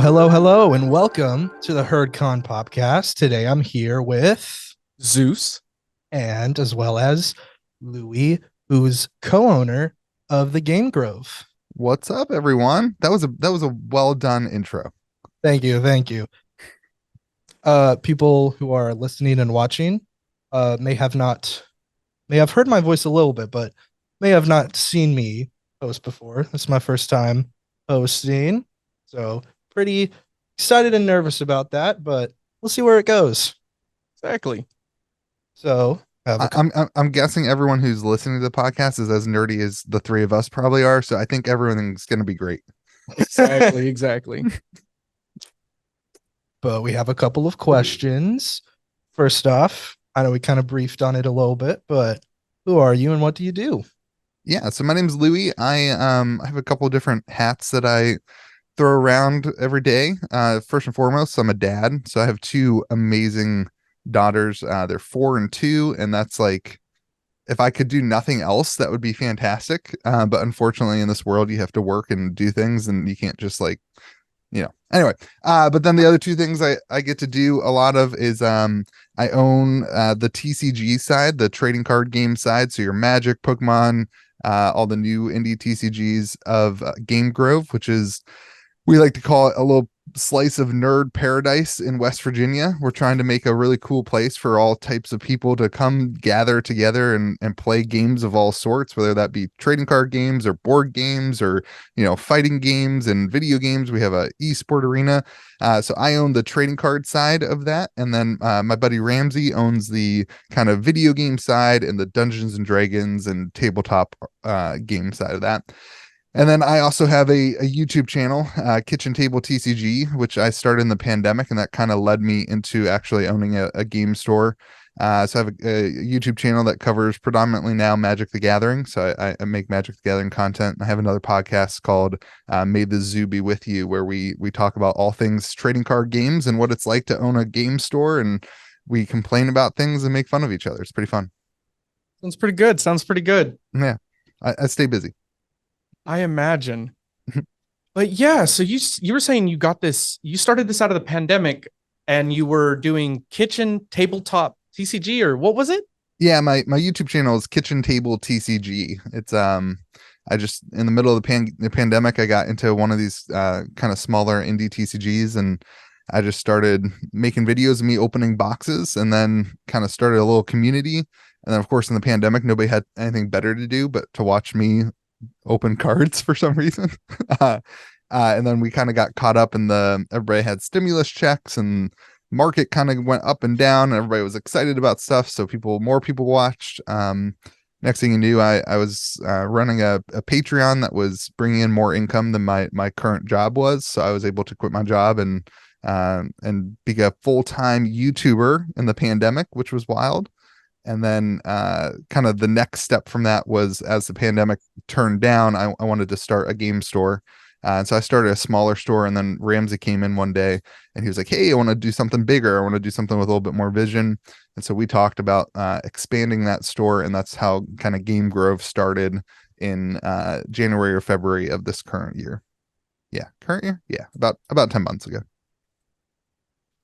Hello, and welcome to the HerdCon PopCast. Today I'm here with Zeus. and as well as Louie, who's co-owner of the Game Grove. What's up, everyone? That was a well done intro. Thank you. People who are listening and watching may have heard my voice a little bit, but may have not seen me host before. This is my first time hosting, so pretty excited and nervous about that, but we'll see where it goes. Exactly. So I'm guessing everyone who's listening to the podcast is as nerdy as the three of us probably are. So I think everything's gonna be great. Exactly. but we have a couple of questions. First off, I know we kind of briefed on it a little bit, but who are you and what do you do? Yeah. So my name's Louie. I have a couple of different hats that I throw around every day. First and foremost, I'm a dad. So I have two amazing daughters. They're 4 and 2, and that's like if I could do nothing else, that would be fantastic. But unfortunately, in this world, you have to work and do things, and you can't just anyway. But then the other two things I get to do a lot of is I own the TCG side, the trading card game side. So your Magic, Pokemon, all the new indie TCGs of Game Grove, which is we like to call it a little slice of nerd paradise in West Virginia. We're trying to make a really cool place for all types of people to come gather together and play games of all sorts, whether that be trading card games or board games or, fighting games and video games. We have a esport arena. So I own the trading card side of that. And then my buddy Ramsey owns the kind of video game side and the Dungeons and Dragons and tabletop game side of that. And then I also have a YouTube channel, Kitchen Table TCG, which I started in the pandemic, and that kind of led me into actually owning a game store. So I have a YouTube channel that covers predominantly now Magic the Gathering. So I make Magic the Gathering content. I have another podcast called May the Zoo Be With You, where we talk about all things trading card games and what it's like to own a game store. And we complain about things and make fun of each other. It's pretty fun. Sounds pretty good. Yeah, I stay busy. I imagine. But yeah, so you were saying you started this out of the pandemic and you were doing kitchen tabletop TCG, or what was it? Yeah, my YouTube channel is Kitchen Table TCG. It's I just in the middle of the pandemic I got into one of these kind of smaller indie TCGs, and I just started making videos of me opening boxes, and then kind of started a little community. And then of course in the pandemic nobody had anything better to do but to watch me open cards for some reason. And then we kind of got caught up in everybody had stimulus checks and market kind of went up and down and everybody was excited about stuff. So more people watched. Next thing you knew, I was running a Patreon that was bringing in more income than my current job was. So I was able to quit my job and be a full-time YouTuber in the pandemic, which was wild. And then kind of the next step from that was, as the pandemic turned down, I wanted to start a game store. And so I started a smaller store, and then Ramsey came in one day and he was like, "Hey, I want to do something bigger. I want to do something with a little bit more vision." And so we talked about expanding that store, and that's how kind of Game Grove started in January or February of this current year. Yeah, current year? Yeah, about 10 months ago.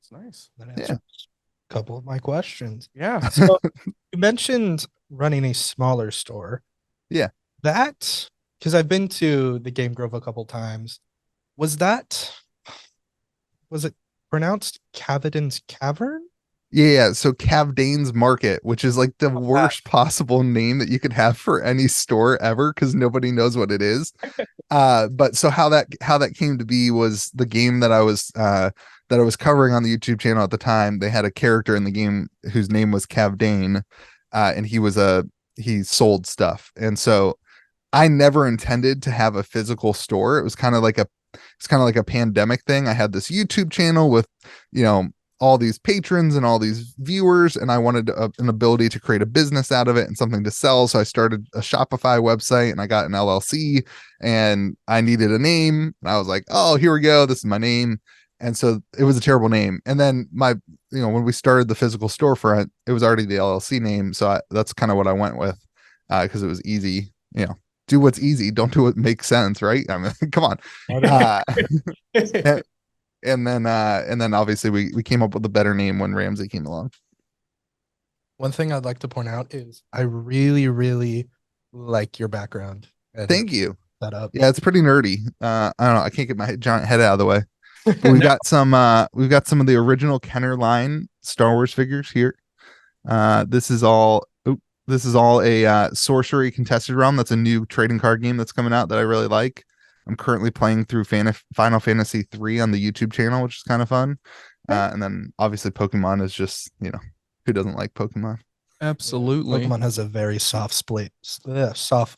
It's nice. That answers a couple of my questions. Yeah. So you mentioned running a smaller store. Yeah. That, because I've been to the Game Grove a couple times. Was it pronounced Cavadin's Cavern? Yeah, so Cavdane's Market, which is like the worst possible name that you could have for any store ever because nobody knows what it is. But so how that came to be was the game that I was covering on the YouTube channel at the time. They had a character in the game whose name was Cavdane, and he sold stuff. And so I never intended to have a physical store. It was kind of like a pandemic thing. I had this YouTube channel with, all these patrons and all these viewers, and I wanted an ability to create a business out of it and something to sell. So I started a Shopify website and I got an LLC, and I needed a name. And I was like, "Oh, here we go. This is my name." And so it was a terrible name. And then when we started the physical storefront, it was already the LLC name. So that's kind of what I went with because it was easy. Do what's easy. Don't do what makes sense, right? I mean, come on. and then obviously we came up with a better name when Ramsey came along. One thing I'd like to point out is I really, really like your background and Thank you. setup. Yeah, it's pretty nerdy. I don't know. I can't get my giant head out of the way. But we've got some of the original Kenner line Star Wars figures here. This is all a sorcery contested realm. That's a new trading card game that's coming out that I really like. I'm currently playing through Final Fantasy 3 on the YouTube channel, which is kind of fun. And then obviously Pokemon is just, who doesn't like Pokemon? Absolutely. Pokemon has a very soft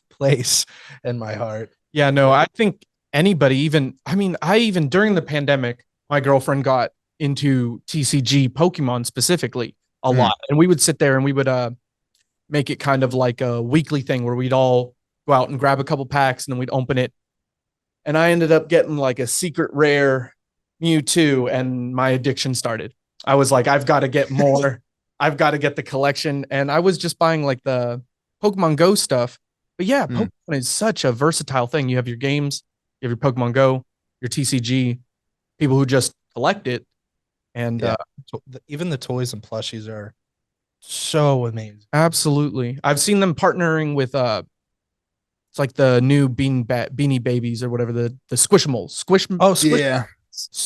place in my heart. Yeah, no, I think anybody, I even during the pandemic, my girlfriend got into TCG Pokemon specifically a lot. And we would sit there and we would make it kind of like a weekly thing where we'd all go out and grab a couple packs and then we'd open it. And I ended up getting like a secret rare Mewtwo and my addiction started. I was like, I've got to get more. I've got to get the collection. And I was just buying like the Pokemon Go stuff. But yeah, Pokemon is such a versatile thing. You have your games, you have your Pokemon Go, your TCG, people who just collect it. And even the toys and plushies are so amazing. Absolutely. I've seen them partnering with it's like the new Beanie Babies or whatever, the Squishmallows. Yeah.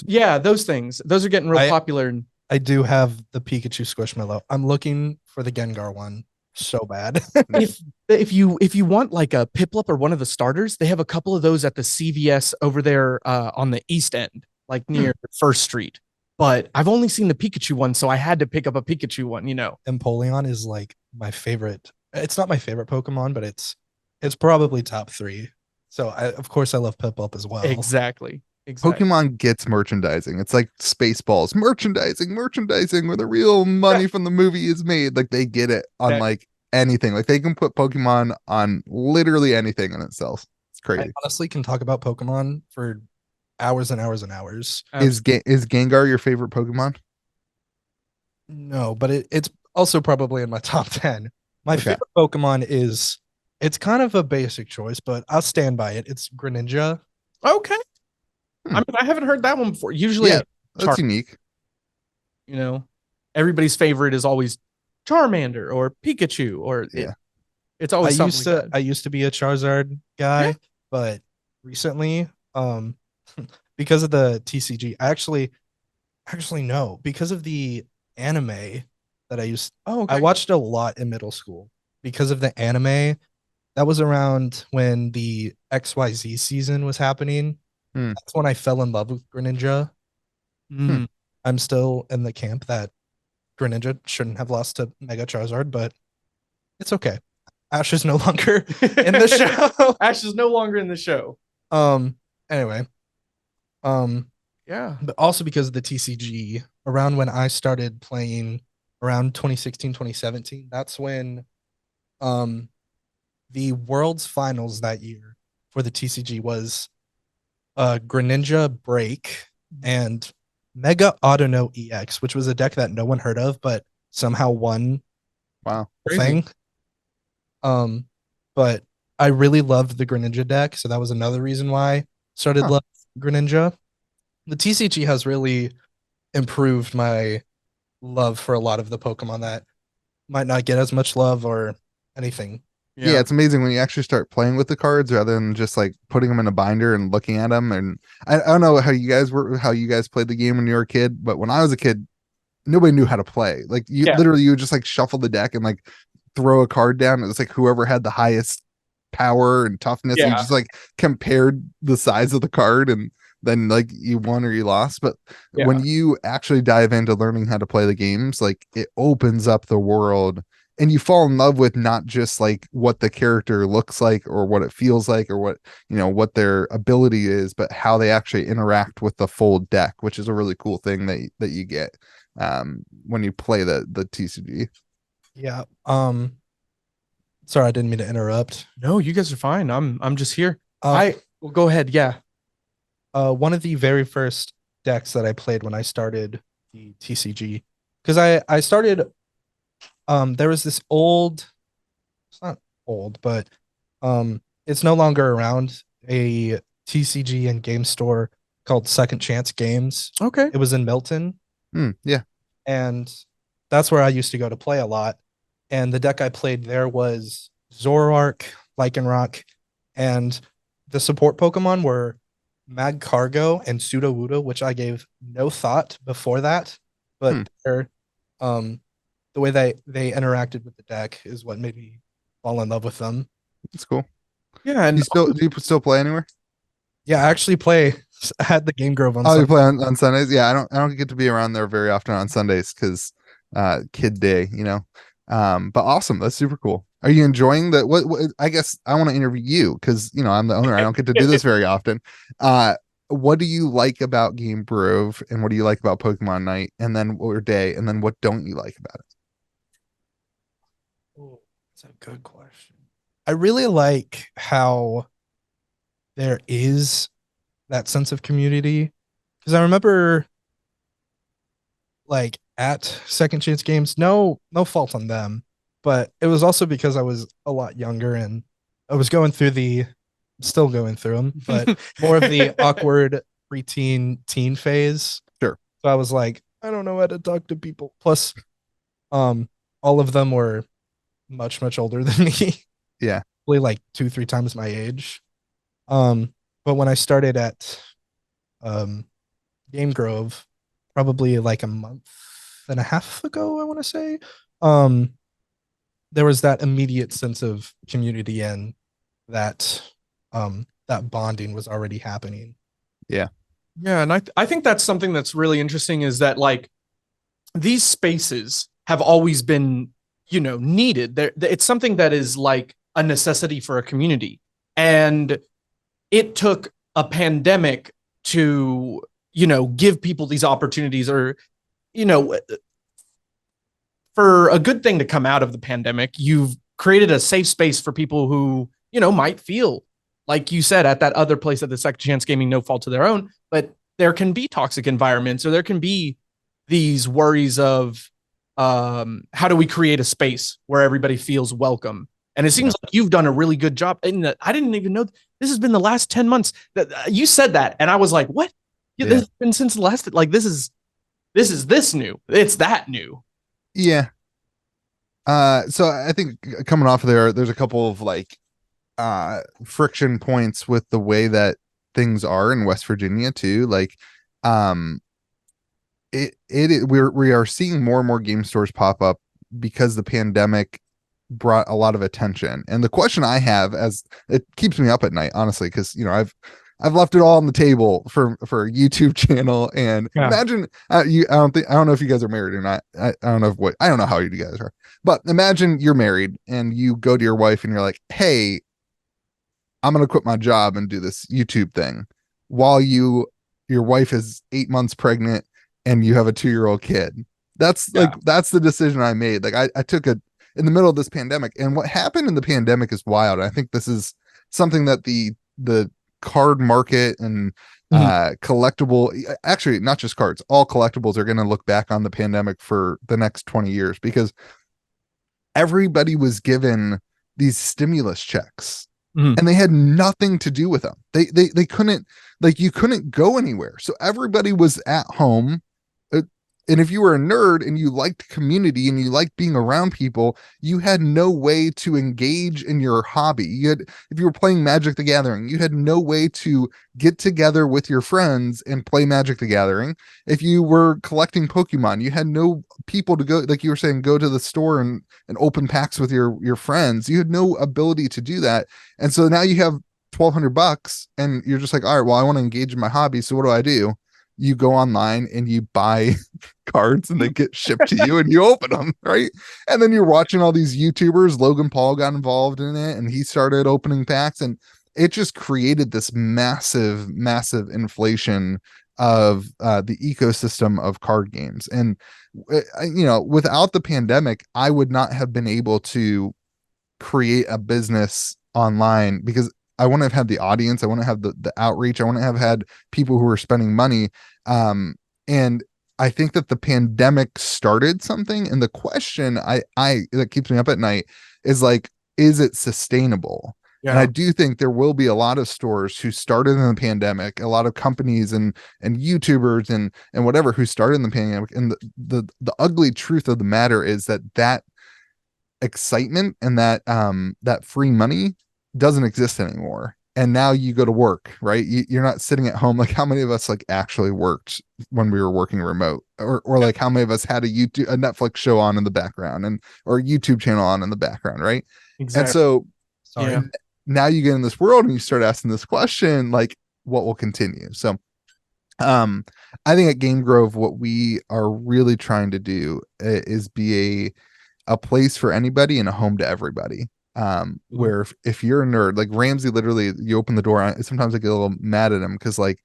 Yeah, those things. Those are getting real popular. And I do have the Pikachu Squishmallow. I'm looking for the Gengar one so bad. if you want like a Piplup or one of the starters, they have a couple of those at the CVS over there on the East End, like near First Street. But I've only seen the Pikachu one, so I had to pick up a Pikachu one, Empoleon is like my favorite. It's not my favorite Pokemon, but it's probably top 3. So of course I love Piplup as well. Exactly. Pokemon gets merchandising. It's like Spaceballs, merchandising, where the real money from the movie is made. Like they get it on like anything. Like they can put Pokemon on literally anything and it sells. It's crazy. I honestly can talk about Pokemon for hours and hours and hours. Is Gengar your favorite Pokemon? No, but it's also probably in my top 10. My favorite Pokemon it's kind of a basic choice, but I'll stand by it. It's Greninja. Okay. I mean, I haven't heard that one before. Usually, that's unique. Everybody's favorite is always Charmander or Pikachu, or it's always something. I used to be a Charizard guy, but recently, because of the TCG, actually no, because of the anime that I watched a lot in middle school. Because of the anime, that was around when the XYZ season was happening. That's when I fell in love with Greninja. I'm still in the camp that Greninja shouldn't have lost to Mega Charizard, but it's okay. Ash is no longer in the show. Ash is no longer in the show. Anyway. Yeah. But also because of the TCG, around when I started playing around 2016, 2017, that's when the World's Finals that year for the TCG was Greninja Break and Mega Autono EX, which was a deck that no one heard of, but somehow won. Wow. Thing. But I really loved the Greninja deck, so that was another reason why I started loving Greninja. The TCG has really improved my love for a lot of the Pokemon that might not get as much love or anything. Yeah, it's amazing when you actually start playing with the cards rather than just like putting them in a binder and looking at them. And I don't know how you guys played the game when you were a kid, but when I was a kid, nobody knew how to play. Like you would just like shuffle the deck and like throw a card down. It was like whoever had the highest power and toughness, and you just like compared the size of the card and then like you won or you lost. But when you actually dive into learning how to play the games, like it opens up the world and you fall in love with not just like what the character looks like or what it feels like or what what their ability is, but how they actually interact with the full deck, which is a really cool thing that you get when you play the TCG. Yeah. Sorry, I didn't mean to interrupt. No, you guys are fine. I'm just here. Well, go ahead. Yeah. One of the very first decks that I played when I started the TCG, because I started there was this old, it's not old, but it's no longer around, a TCG and game store called Second Chance Games. Okay. It was in Milton, Yeah. and that's where I used to go to play a lot. And the deck I played there was Zoroark, Lycanroc, and the support Pokemon were Magcargo and Sudowoodo, which I gave no thought before that. Hmm. But um, the way they interacted with the deck is what made me fall in love with them. It's cool. Yeah, and Do you still play anywhere? Yeah, I actually play at the Game Grove on Oh, you Sunday. play on Sundays? Yeah, I don't get to be around there very often on Sundays because kid day, you know. But awesome. That's super cool. Are you enjoying the what I guess I want to interview you because you know I'm the owner. I don't get to do this very often. What do you like about Game Grove and what do you like about Pokemon Night and then or day and then what don't you like about it? Oh, that's a good question. I really like how there is that sense of community because I remember like at Second Chance Games, no fault on them, but it was also because I was a lot younger and I was going through still going through them, but more of the awkward preteen teen phase. Sure. So I was like, I don't know how to talk to people. Plus, all of them were much older than me. Yeah. Probably like 2-3 times my age. But when I started at um Game Grove, probably like a month and a half ago, I want to say, um, there was that immediate sense of community and that that bonding was already happening. Yeah. yeah, and I think that's something that's really interesting is that like these spaces have always been, you know, needed. It's something that is like a necessity for a community. And it took a pandemic to, you know, give people these opportunities or, you know, for a good thing to come out of the pandemic, you've created a safe space for people who, you know, might feel like you said at that other place at the Second Chance Gaming, no fault to their own, but there can be toxic environments or there can be these worries of how do we create a space where everybody feels welcome? And it seems like you've done a really good job. And I didn't even know this has been the last 10 months that you said that. And I was like, what? Yeah, this has been since the last, like, this is this new. It's that new. Yeah. So I think coming off of there's a couple of like friction points with the way that things are in West Virginia too. Like we are seeing more and more game stores pop up because the pandemic brought a lot of attention. And the question I have as it keeps me up at night, honestly, because you know I've left it all on the table for a YouTube channel. And imagine I don't know if you guys are married or not. I don't know I don't know how you guys are, but imagine you're married and you go to your wife and you're like, hey, I'm going to quit my job and do this YouTube thing while your wife is 8 months pregnant and you have a 2-year-old kid. That's that's the decision I made. Like I took it in the middle of this pandemic, and what happened in the pandemic is wild. I think this is something that the card market and collectible, actually not just cards, all collectibles are going to look back on the pandemic for the next 20 years because everybody was given these stimulus checks and they had nothing to do with them. They couldn't, like, you couldn't go anywhere. So everybody was at home. And if you were a nerd and you liked community and you liked being around people, you had no way to engage in your hobby. If you were playing Magic the Gathering, you had no way to get together with your friends and play Magic the Gathering. If you were collecting Pokemon, you had no people to go, like you were saying, go to the store and open packs with your friends. You had no ability to do that. And so now you have $1,200 and you're just like, all right, well, I want to engage in my hobby. So what do? You go online and you buy cards and they get shipped to you and you open them, right? And then you're watching all these YouTubers. Logan Paul got involved in it and he started opening packs, and it just created this massive inflation of the ecosystem of card games. And you know, without the pandemic, I would not have been able to create a business online because I wouldn't have had the audience. I wouldn't have the outreach. I wouldn't have had people who were spending money. And I think that the pandemic started something. And the question I that keeps me up at night is like, is it sustainable? And I do think there will be a lot of stores who started in the pandemic, a lot of companies and YouTubers and whatever who started in the pandemic. And the ugly truth of the matter is that excitement and that free money doesn't exist anymore. And now you go to work, right? You're not sitting at home. Like, how many of us like actually worked when we were working remote, or like how many of us had a Netflix show on in the background or a YouTube channel on in the background, right? Exactly. And so Yeah. now you get in this world and you start asking this question, like, what will continue? So I think at Game Grove, what we are really trying to do is be a place for anybody and a home to everybody. Where if you're a nerd, like Ramsey, literally, you open the door. Sometimes I get a little mad at him because like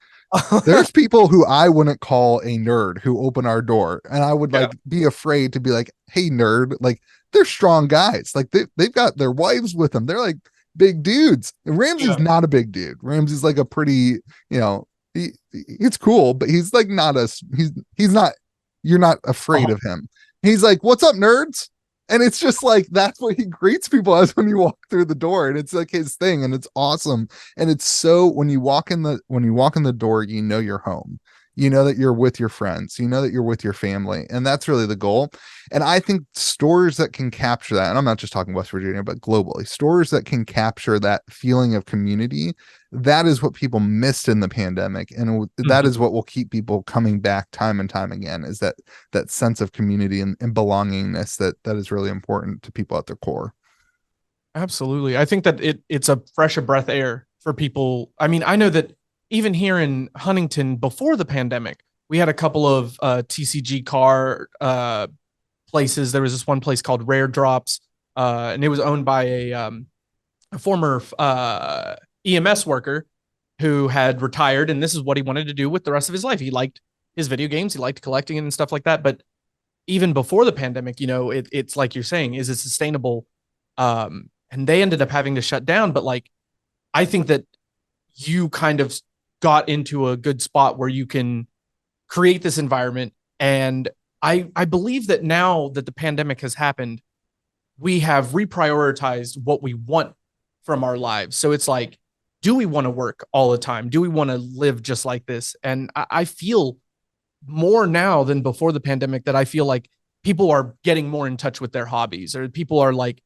there's people who I wouldn't call a nerd who open our door, and I would like be afraid to be like, "Hey, nerd!" Like they're strong guys. Like they've got their wives with them. They're like big dudes. And Ramsey's not a big dude. Ramsey's like a pretty, it's cool, but he's like not he's not. You're not afraid of him. He's like, "What's up, nerds?" And it's just like, that's what he greets people as when you walk through the door. And it's like his thing. And it's awesome. And it's so when you walk in the door, you know you're home. You know that you're with your friends. You know that you're with your family. And that's really the goal. And I think stores that can capture that, and I'm not just talking West Virginia, but globally, stores that can capture that feeling of community, that is what people missed in the pandemic. And that is what will keep people coming back time and time again, is that sense of community and belongingness that is really important to people at their core. Absolutely. I think that it's a fresh of breath air for people. I mean, I know that even here in Huntington before the pandemic, we had a couple of TCG car places. There was this one place called Rare Drops, and it was owned by a former EMS worker who had retired, and this is what he wanted to do with the rest of his life. He liked his video games, he liked collecting and stuff like that. But even before the pandemic, it's like you're saying, is it sustainable? And they ended up having to shut down. But like, I think that you kind of got into a good spot where you can create this environment. And I believe that now that the pandemic has happened, we have reprioritized what we want from our lives. So it's like, do we want to work all the time? Do we want to live just like this? And I feel more now than before the pandemic that I feel like people are getting more in touch with their hobbies, or people are like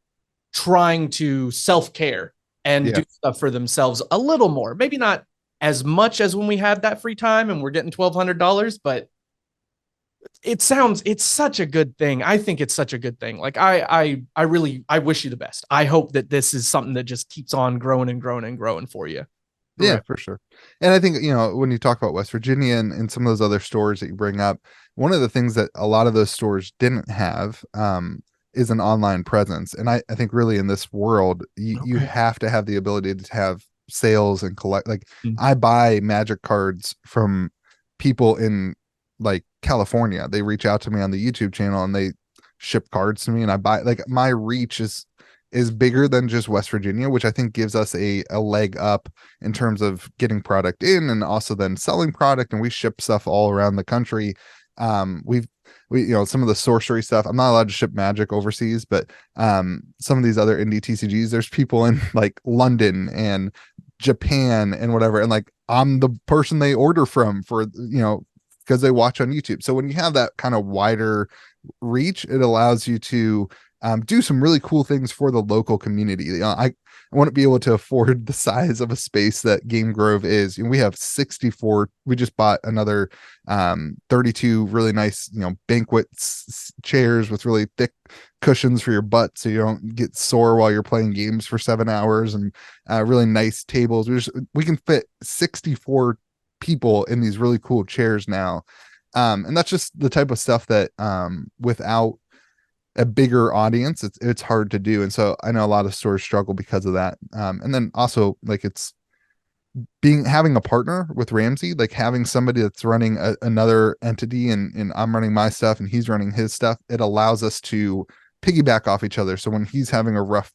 trying to self-care and do stuff for themselves a little more. Maybe not as much as when we had that free time and we're getting $1,200, but it's such a good thing. I think it's such a good thing. Like I wish you the best. I hope that this is something that just keeps on growing and growing and growing for you. Yeah, for sure. And I think, when you talk about West Virginia and some of those other stores that you bring up, one of the things that a lot of those stores didn't have is an online presence. And I think really in this world, you have to have the ability to have sales and collect. Like I buy Magic cards from people in like California. They reach out to me on the YouTube channel and they ship cards to me, and I buy. Like my reach is bigger than just West Virginia, which I think gives us a leg up in terms of getting product in and also then selling product. And we ship stuff all around the country. We some of the sorcery stuff, I'm not allowed to ship Magic overseas, but some of these other indie TCGs, there's people in like London and Japan and whatever, and like I'm the person they order from for because they watch on YouTube. So when you have that kind of wider reach, it allows you to do some really cool things for the local community. I wouldn't be able to afford the size of a space that Game Grove is. We have 64. We just bought another 32 really nice, banquet chairs with really thick cushions for your butt, so you don't get sore while you're playing games for 7 hours, and really nice tables. We can fit 64 people in these really cool chairs now. And that's just the type of stuff that without a bigger audience, it's hard to do. And so I know a lot of stores struggle because of that. And then also like it's having a partner with Ramsey, like having somebody that's running another entity and I'm running my stuff and he's running his stuff. It allows us to piggyback off each other. So when he's having a rough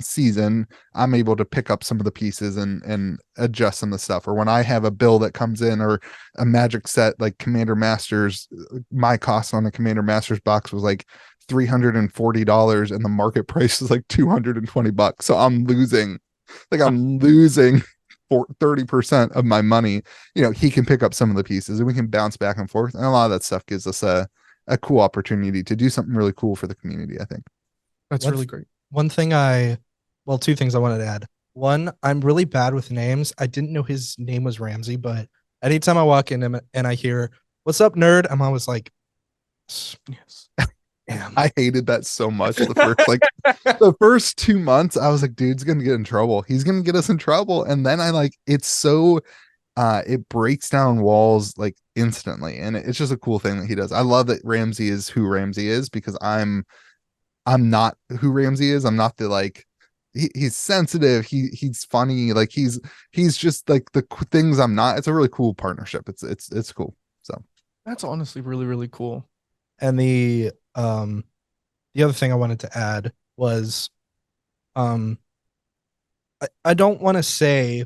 season, I'm able to pick up some of the pieces and adjust some of the stuff. Or when I have a bill that comes in or a Magic set like Commander Masters, my cost on a Commander Masters box was like $340 and the market price is like $220. So I'm losing like I'm losing for 30% of my money, he can pick up some of the pieces and we can bounce back and forth. And a lot of that stuff gives us a cool opportunity to do something really cool for the community, I think. That's One really th- great. One thing two things I wanted to add. One, I'm really bad with names. I didn't know his name was Ramsey, but anytime I walk in and I hear, "What's up, nerd?" I'm always like, Yes. "Damn." I hated that so much. The first 2 months, I was like, dude's gonna get in trouble. He's gonna get us in trouble. And then it's so it breaks down walls like instantly. And it's just a cool thing that he does. I love that Ramsey is who Ramsey is because I'm not who Ramsey is. I'm not the he's sensitive. He's funny. Like he's just like the things I'm not. It's a really cool partnership. It's cool. So That's honestly really, really cool. And the other thing I wanted to add was I don't want to say,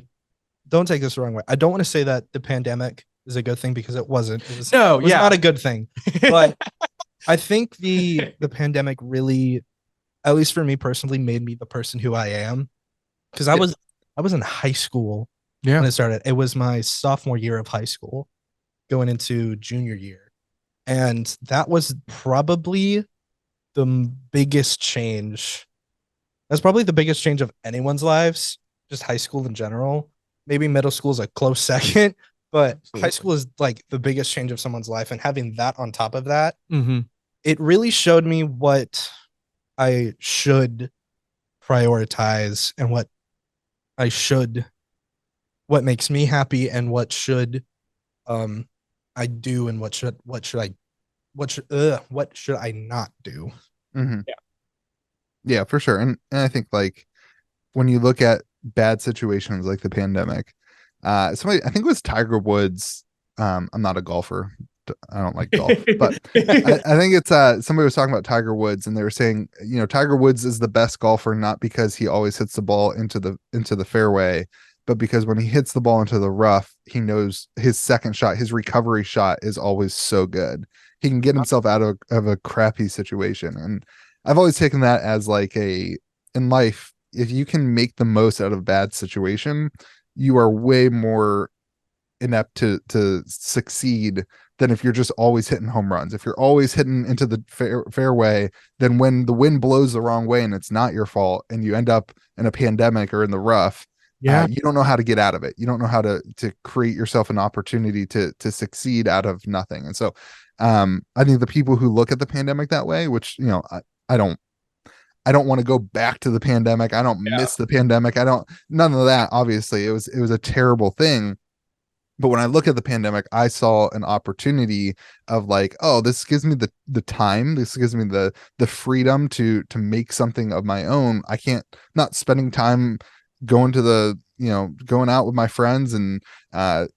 don't take this the wrong way. I don't want to say that the pandemic is a good thing because it wasn't. It was not a good thing. But I think the pandemic really, at least for me personally, made me the person who I am. Because I was in high school when it started. It was my sophomore year of high school, going into junior year. And that was probably the biggest change. That's probably the biggest change of anyone's lives, just high school in general. Maybe middle school is a close second, but high school is like the biggest change of someone's life. And having that on top of that, it really showed me what I should prioritize and what makes me happy and what should I do and what should I not do? Yeah, for sure. And I think when you look at bad situations like the pandemic, I think it was Tiger Woods. I'm not a golfer. I don't like golf, but I think it's somebody was talking about Tiger Woods and they were saying, Tiger Woods is the best golfer, not because he always hits the ball into the fairway, but because when he hits the ball into the rough, he knows his second shot, his recovery shot is always so good. He can get himself out of a crappy situation. And I've always taken that as in life, if you can make the most out of a bad situation, you are way more inept to succeed than if you're just always hitting home runs. If you're always hitting into the fairway, then when the wind blows the wrong way and it's not your fault and you end up in a pandemic or in the rough, you don't know how to get out of it. You don't know how to create yourself an opportunity to succeed out of nothing. And so I think the people who look at the pandemic that way, which, I don't want to go back to the pandemic. I don't miss the pandemic. None of that. Obviously it was a terrible thing. But when I look at the pandemic, I saw an opportunity of this gives me the time. This gives me the freedom to make something of my own. I can't, not spending time going to going out with my friends and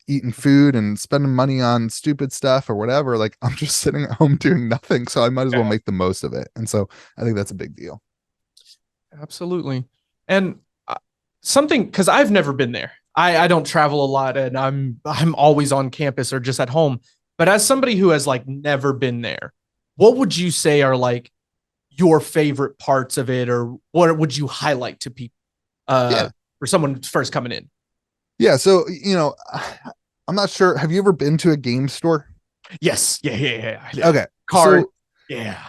eating food and spending money on stupid stuff or whatever. I'm just sitting at home doing nothing. So I might as well make the most of it. And so I think that's a big deal. Absolutely. And something, because I've never been there. I don't travel a lot and I'm always on campus or just at home. But as somebody who has never been there, what would you say are your favorite parts of it, or what would you highlight to people for someone first coming in? Yeah. So, I'm not sure. Have you ever been to a game store? Yes. Yeah. Okay. Card. So, yeah.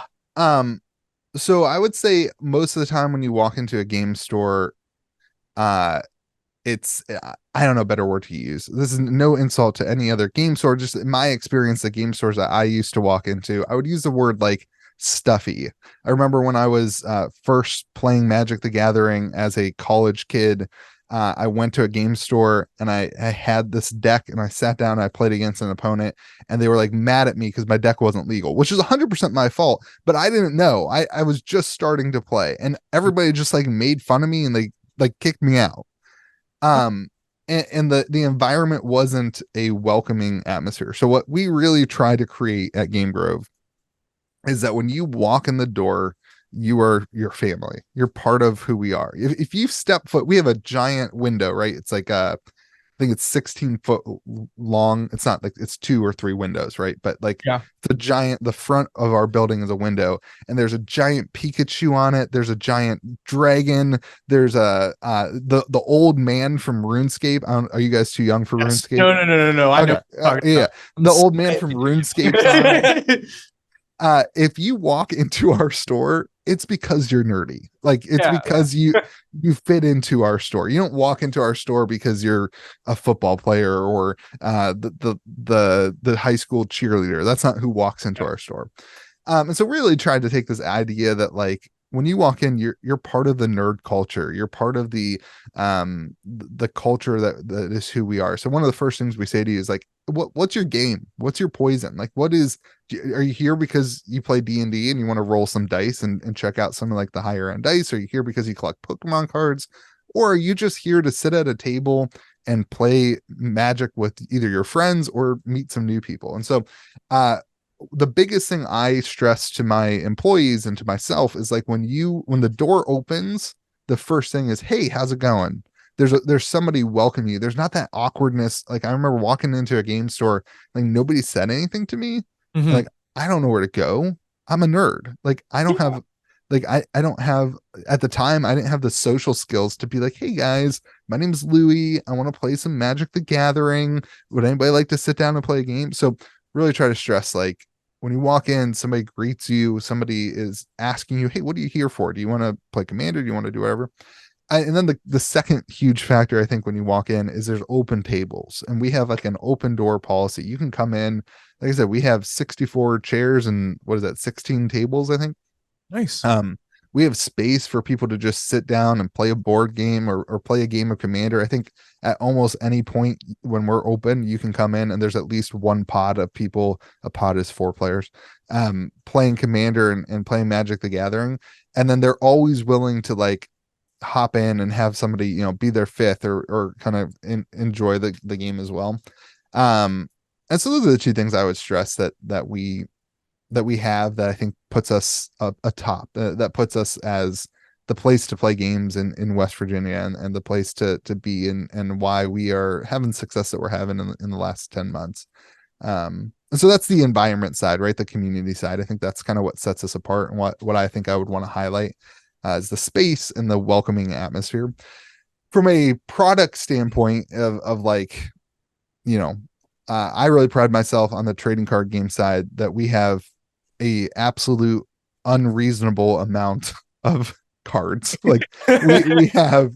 So I would say most of the time when you walk into a game store, it's I don't know a better word to use. This is no insult to any other game store. Just in my experience, the game stores that I used to walk into, I would use the word stuffy. I remember when I was first playing Magic the Gathering as a college kid, I went to a game store and I had this deck and I sat down and I played against an opponent and they were mad at me because my deck wasn't legal, which is 100% my fault, but I didn't know. I was just starting to play and everybody just made fun of me and they kicked me out. And the environment wasn't a welcoming atmosphere. So what we really try to create at Game Grove is that when you walk in the door, you are your family. You're part of who we are. If you step foot, we have a giant window, right? It's think it's 16 foot long. It's not like it's 2 or 3 windows, right? But like Yeah. the front of our building is a window, and there's a giant Pikachu on it. There's a giant dragon. There's the old man from RuneScape. Are you guys too young for Yes. RuneScape? No. I know. Okay. Yeah. The old man from RuneScape's on it. If you walk into our store, it's because you're nerdy. Like it's because you fit into our store. You don't walk into our store because you're a football player or the high school cheerleader. That's not who walks into our store. And so really tried to take this idea that like when you walk in, you're part of the nerd culture. You're part of the culture that is who we are. So one of the first things we say to you is like, what's your game? What's your poison? Like, are you here because you play D&D and you want to roll some dice and check out some of like the higher end dice? Are you here because you collect Pokemon cards? Or are you just here to sit at a table and play Magic with either your friends or meet some new people? And so, the biggest thing I stress to my employees and to myself is like when the door opens, the first thing is, hey, how's it going? There's somebody welcoming you. There's not that awkwardness. Like I remember walking into a game store, like nobody said anything to me. Mhm. Like I don't know where to go. I'm a nerd. Like I don't have like I don't have at the time I didn't have the social skills to be like, hey guys, my name's Louie. I want to play some Magic the Gathering. Would anybody like to sit down and play a game? So really try to stress like when you walk in, somebody greets you, somebody is asking you, hey, what are you here for? Do you want to play Commander? Do you want to do whatever? And then the second huge factor I think when you walk in is there's open tables, and we have like an open door policy. You can come in, like I said, we have 64 chairs and what is that, 16 tables, I think. Nice. We have space for people to just sit down and play a board game or play a game of Commander. I think at almost any point when we're open, you can come in and there's at least one pod of people. A pod is 4 players, playing Commander and playing Magic the Gathering. And then they're always willing to like hop in and have somebody, be their fifth or kind of enjoy the game as well. And so those are the two things I would stress that we have that I think puts us atop, that puts us as the place to play games in West Virginia and the place to be and why we are having success that we're having in the last 10 months. And so that's the environment side, right? The community side. I think that's kind of what sets us apart and what I think I would want to highlight is the space and the welcoming atmosphere. From a product standpoint of like, I really pride myself on the trading card game side that we have a absolute unreasonable amount of cards. Like we have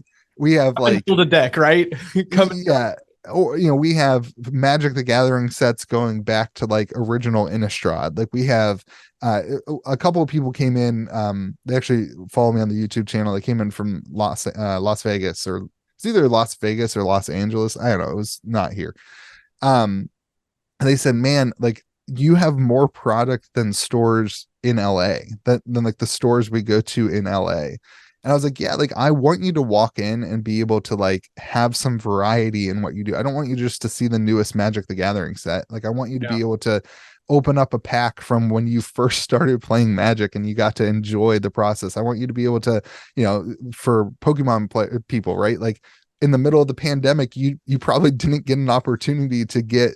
like build a deck, right? yeah. Or we have Magic the Gathering sets going back to like original Innistrad. Like we have a couple of people came in. They actually follow me on the YouTube channel. They came in from Las Vegas, or it's either Las Vegas or Los Angeles. I don't know. It was not here. And they said, man, like you have more product than stores in LA than like the stores we go to in LA. And I was like, yeah, like I want you to walk in and be able to like have some variety in what you do. I don't want you just to see the newest Magic the Gathering set. Like I want you to be able to open up a pack from when you first started playing Magic and you got to enjoy the process. I want you to be able to, for Pokemon people, right? Like in the middle of the pandemic, you probably didn't get an opportunity to get,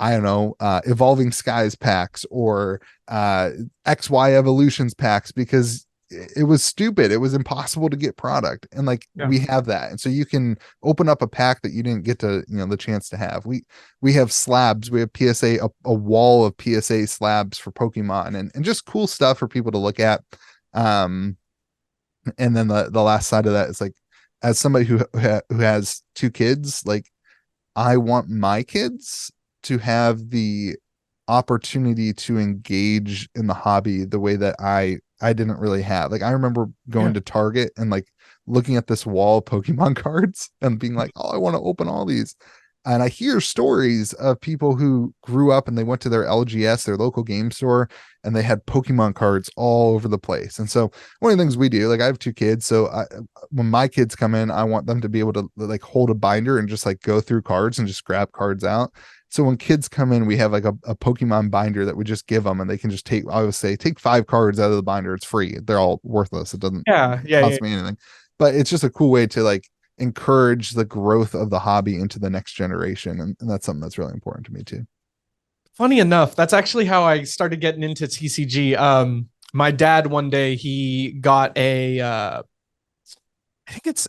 I don't know, Evolving Skies packs or XY Evolutions packs because it was stupid. It was impossible to get product. And like we have that. And so you can open up a pack that you didn't get to, the chance to have. We have slabs. We have PSA, a wall of PSA slabs for Pokemon and just cool stuff for people to look at. And then the last side of that is like, as somebody who has 2 kids, like I want my kids to have the opportunity to engage in the hobby the way that I didn't really have. Like I remember going to Target and like looking at this wall of Pokemon cards and being like, oh, I want to open all these. And I hear stories of people who grew up and they went to their LGS, their local game store, and they had Pokemon cards all over the place. And so one of the things we do, like I have 2 kids. So when my kids come in, I want them to be able to like hold a binder and just like go through cards and just grab cards out. So when kids come in, we have like a Pokemon binder that we just give them and they can just take, I would say, take 5 cards out of the binder. It's free. They're all worthless. It doesn't cost me anything, but it's just a cool way to like encourage the growth of the hobby into the next generation, and that's something that's really important to me too. Funny enough, that's actually how I started getting into TCG. My dad one day he got a I think it's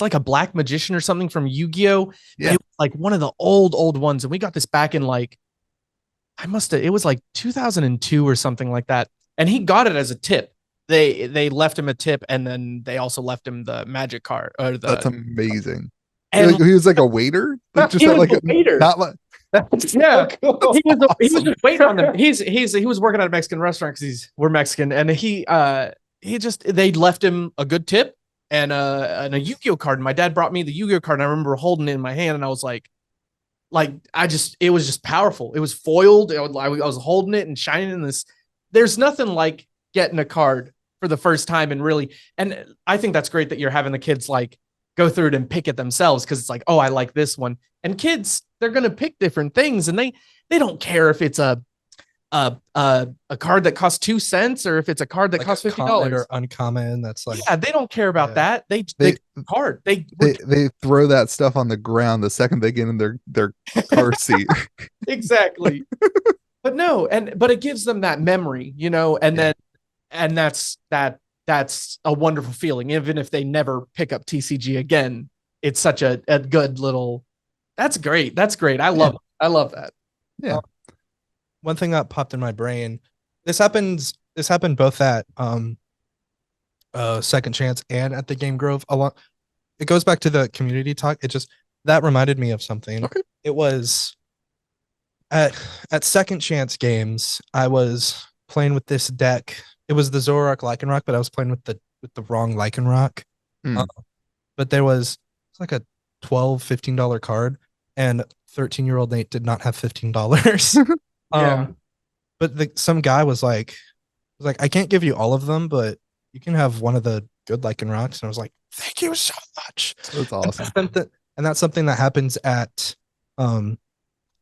like a black magician or something from Yu-Gi-Oh, but Yeah. it was like one of the old ones, and we got this back in like it was like 2002 or something like that, and he got it as a tip. They left him a tip, and then they also left him the magic card or That's the amazing. and He was like a waiter, like just he had was like a waiter. not like Yeah, Cool. he was awesome. just waiting on them. He was working at a Mexican restaurant because we're Mexican, and he just they left him a good tip and a Yu-Gi-Oh card. And my dad brought me the Yu-Gi-Oh card, and I remember holding it in my hand, and I was like it was just powerful. It was foiled. I was holding it and shining in this. There's nothing like getting a card for the first time and really, and I think that's great that you're having the kids like go through it and pick it themselves because it's like, oh, I like this one. And kids, they're gonna pick different things, and they don't care if it's a card that costs 2 cents or if it's a card that Like costs a common $50 or uncommon. That's like yeah, they don't care about that. They card. They throw that stuff on the ground the second they get in their car seat. Exactly. But no, but it gives them that memory, you know, and that's a wonderful feeling. Even if they never pick up TCG again, it's such a good little. That's great. That's great. I love that. Yeah. One thing that popped in my brain. This happened both at Second Chance and at the Game Grove. A lot. It goes back to the community talk. It just that reminded me of something. Okay. It was at Second Chance games. I was playing with this deck. It was the Zoroark Lycanroc, but I was playing with the wrong Lycanroc. But there was like a $12-15 card, and 13-year-old Nate did not have $15. Yeah. But some guy was like, I can't give you all of them, but you can have one of the good Lycanrocs. And I was like, thank you so much. That's awesome. And that's something that happens at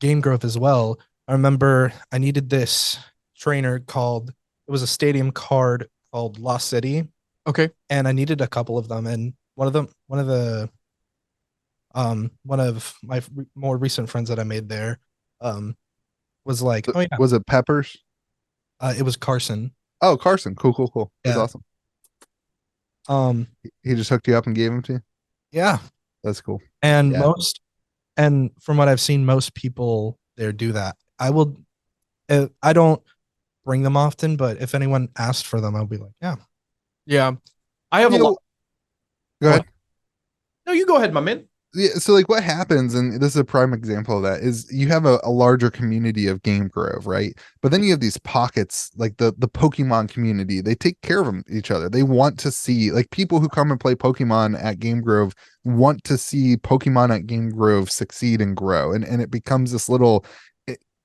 Game Grove as well. I remember I needed this trainer it was a stadium card called Lost City. Okay. And I needed a couple of them. And one of my more recent friends that I made there was like, oh yeah, Was it Peppers? it was Carson. Oh, Carson. Cool. That's Yeah. awesome. He just hooked you up and gave them to you. Yeah. That's cool. And Yeah. and from what I've seen, most people there do that. I don't bring them often, but if anyone asked for them, I'll be like, yeah. Yeah. I have a lot. Go ahead. No, you go ahead, my man. Yeah, so like what happens, and this is a prime example of that, is you have a larger community of Game Grove, right? But then you have these pockets like the Pokemon community. They take care of each other. They want to see, like, people who come and play Pokemon at Game Grove want to see Pokemon at Game Grove succeed and grow, and it becomes this little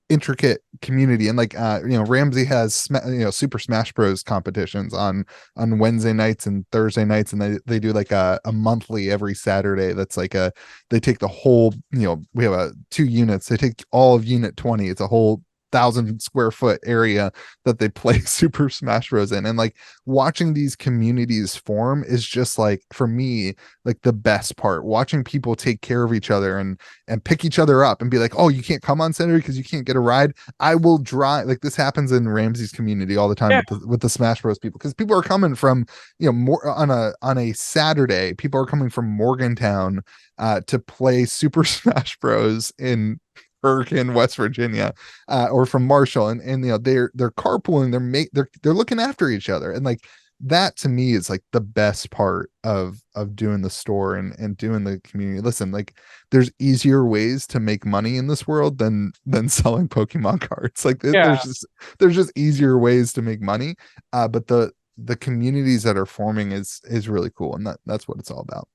intricate community. And like Ramsey has Super Smash Bros competitions on Wednesday nights and Thursday nights, and they do like a monthly every Saturday. That's like they take the whole, we have 2 units, they take all of unit 20. It's a whole 1,000 square foot area that they play Super Smash Bros in. And like watching these communities form is just like, for me, like the best part. Watching people take care of each other and pick each other up and be like, oh, you can't come on Saturday because you can't get a ride. I will drive. Like this happens in Ramsey's community all the time with the Smash Bros people, because people are coming from more on a Saturday. People are coming from Morgantown to play Super Smash Bros in HerdCon, West Virginia, or from Marshall, and they're carpooling, they're looking after each other, and like that to me is like the best part of doing the store and doing the community. Listen, like there's easier ways to make money in this world than selling Pokemon cards. Like there's just easier ways to make money, but the communities that are forming is really cool, and that's what it's all about.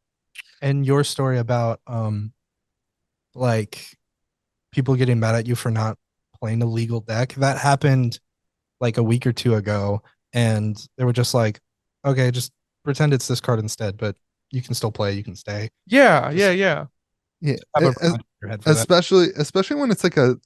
And your story about like people getting mad at you for not playing a legal deck, that happened like a week or 2 ago, and they were just like, okay, just pretend it's this card instead, but you can still play, you can stay. Yeah. Have a plan in your head for that. Especially when it's like a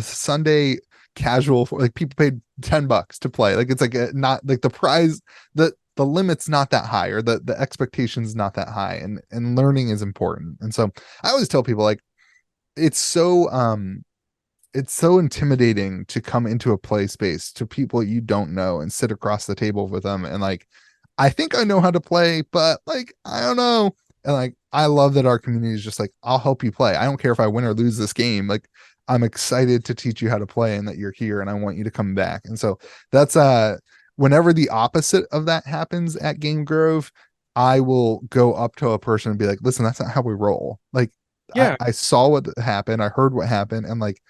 Sunday casual, for like people paid $10 to play. Like it's like not like the prize, the the limit's not that high, or the expectation's not that high, and learning is important. And so I always tell people, like, it's so intimidating to come into a play space to people you don't know and sit across the table with them and like, I think I know how to play, but like, I don't know. And like, I love that our community is just like, I'll help you play. I don't care if I win or lose this game. Like, I'm excited to teach you how to play and that you're here and I want you to come back. And so that's whenever the opposite of that happens at Game Grove, I will go up to a person and be like, listen, that's not how we roll. Like, Yeah. I saw what happened, I heard what happened, and like,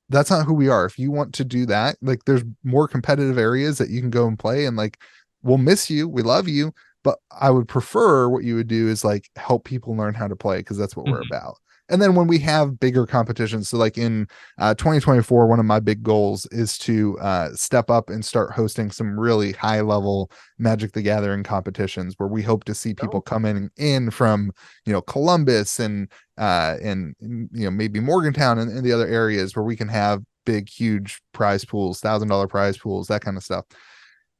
that's not who we are. If you want to do that, like, there's more competitive areas that you can go and play, and like, we'll miss you, we love you, but I would prefer what you would do is like help people learn how to play, because that's what we're about. And then when we have bigger competitions, so like in 2024, one of my big goals is to step up and start hosting some really high level Magic the Gathering competitions, where we hope to see people coming in from, you know, Columbus and you know, maybe Morgantown and the other areas, where we can have big, huge prize pools, $1,000 prize pools, that kind of stuff.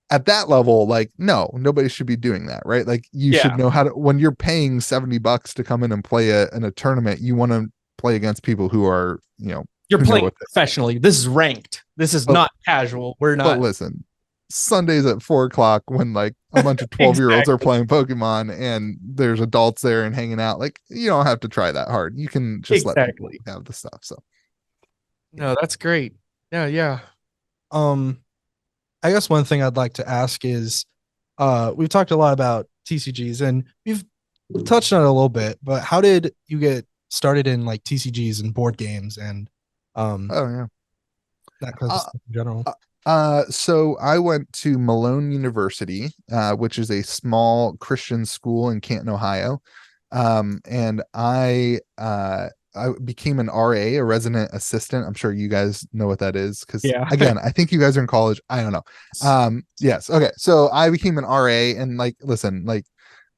At that level, like, no, nobody should be doing that, right? Like, you should know how to, when you're paying $70 to come in and play in a tournament, you want to play against people who are, you know, you're playing professionally. This is ranked. This is not casual. We're not. But listen, Sundays at 4:00, when like a bunch of 12-year-olds are playing Pokemon and there's adults there and hanging out, like, you don't have to try that hard. You can just let people have the stuff. So no, that's great. Yeah. I guess one thing I'd like to ask is, we've talked a lot about TCGs and we've touched on it a little bit, but how did you get started in like TCGs and board games and that kind of stuff in general? So I went to Malone University, which is a small Christian school in Canton, Ohio. And I became an RA, a resident assistant. I'm sure you guys know what that is, because again, I think you guys are in college. I don't know. Yes. Okay. So I became an RA, and like, listen, like,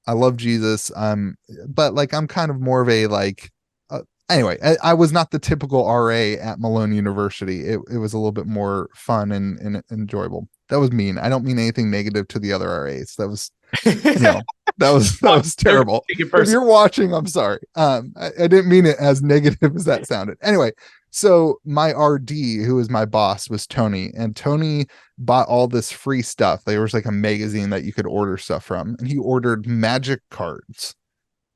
I love Jesus. But like, I'm kind of more of a like, anyway, I was not the typical RA at Malone University. It was a little bit more fun and enjoyable. That was mean. I don't mean anything negative to the other RAs. That was, you know, that was terrible. If you're watching, I'm sorry. I didn't mean it as negative as that sounded. Anyway, so my RD, who was my boss, was Tony, and Tony bought all this free stuff. There was like a magazine that you could order stuff from, and he ordered Magic cards,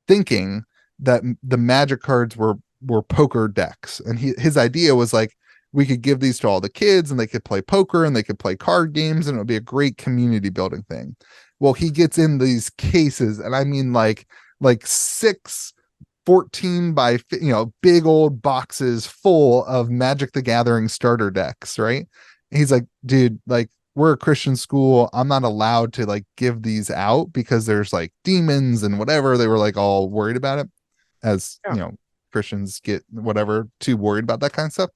thinking that the Magic cards were poker decks. And his idea was like, we could give these to all the kids and they could play poker and they could play card games and it would be a great community building thing. Well, he gets in these cases, and I mean like 6 14 by, you know, big old boxes full of Magic the Gathering starter decks, right? And he's like, dude, like, we're a Christian school. I'm not allowed to like give these out because there's like demons and whatever. They were like all worried about it, as you know, Christians get whatever too worried about that kind of stuff.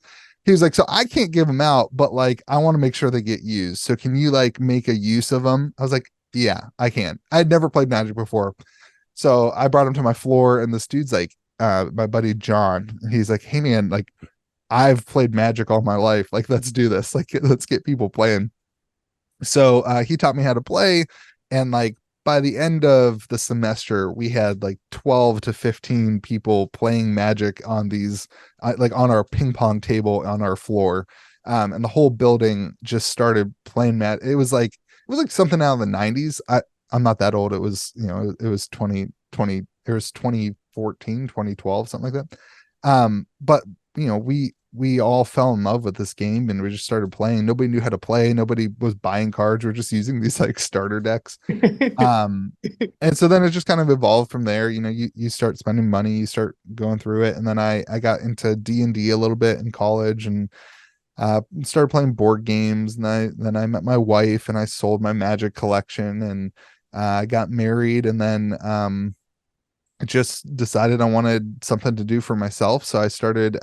He was like, so I can't give them out, but like, I want to make sure they get used. So can you like make a use of them? I was like, yeah, I can. I'd never played Magic before. So I brought him to my floor, and this dude's like, my buddy John, he's like, hey man, like, I've played Magic all my life. Like, let's do this. Like, let's get people playing. So he taught me how to play. And like, by the end of the semester, we had like 12 to 15 people playing Magic on these, like on our ping pong table on our floor. And the whole building just started playing Magic. It was like something out of the 90s. I'm not that old. It was, you know, it was 2020, it was 2014, 2012, something like that. But you know, we all fell in love with this game and we just started playing. Nobody knew how to play. Nobody was buying cards. We're just using these like starter decks. And so then it just kind of evolved from there. You know, you start spending money, you start going through it. And then I got into D&D a little bit in college and started playing board games. And then I met my wife and I sold my Magic collection and I got married, and then I just decided I wanted something to do for myself. So I started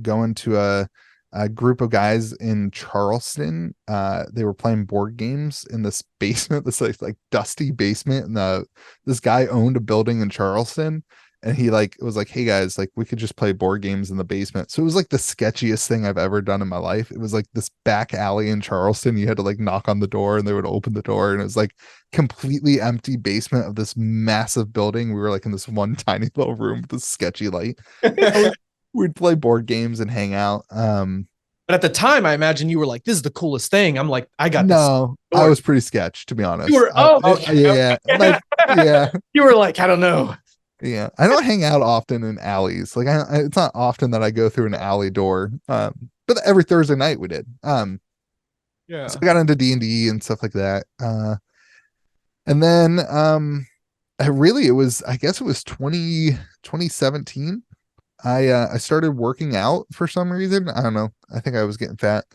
going to a group of guys in Charleston. They were playing board games in this basement, this like dusty basement. And this guy owned a building in Charleston. and he like was like, hey guys, like we could just play board games in the basement. So it was like the sketchiest thing I've ever done in my life. It was like this back alley in Charleston. You had to like knock on the door and they would open the door, and it was like completely empty basement of this massive building. We were like in this one tiny little room with this sketchy light. We'd play board games and hang out. But at the time, I imagine you were like, "This is the coolest thing." I'm like, "I got no, this." I was pretty sketch, to be honest. You were okay. Yeah, like yeah. You were like, I don't know. Yeah, I don't hang out often in alleys. Like, it's not often that I go through an alley door. But every Thursday night we did. Yeah. So I got into D&D and stuff like that. And then, I guess it was 2017. I started working out for some reason. I don't know. I think I was getting fat,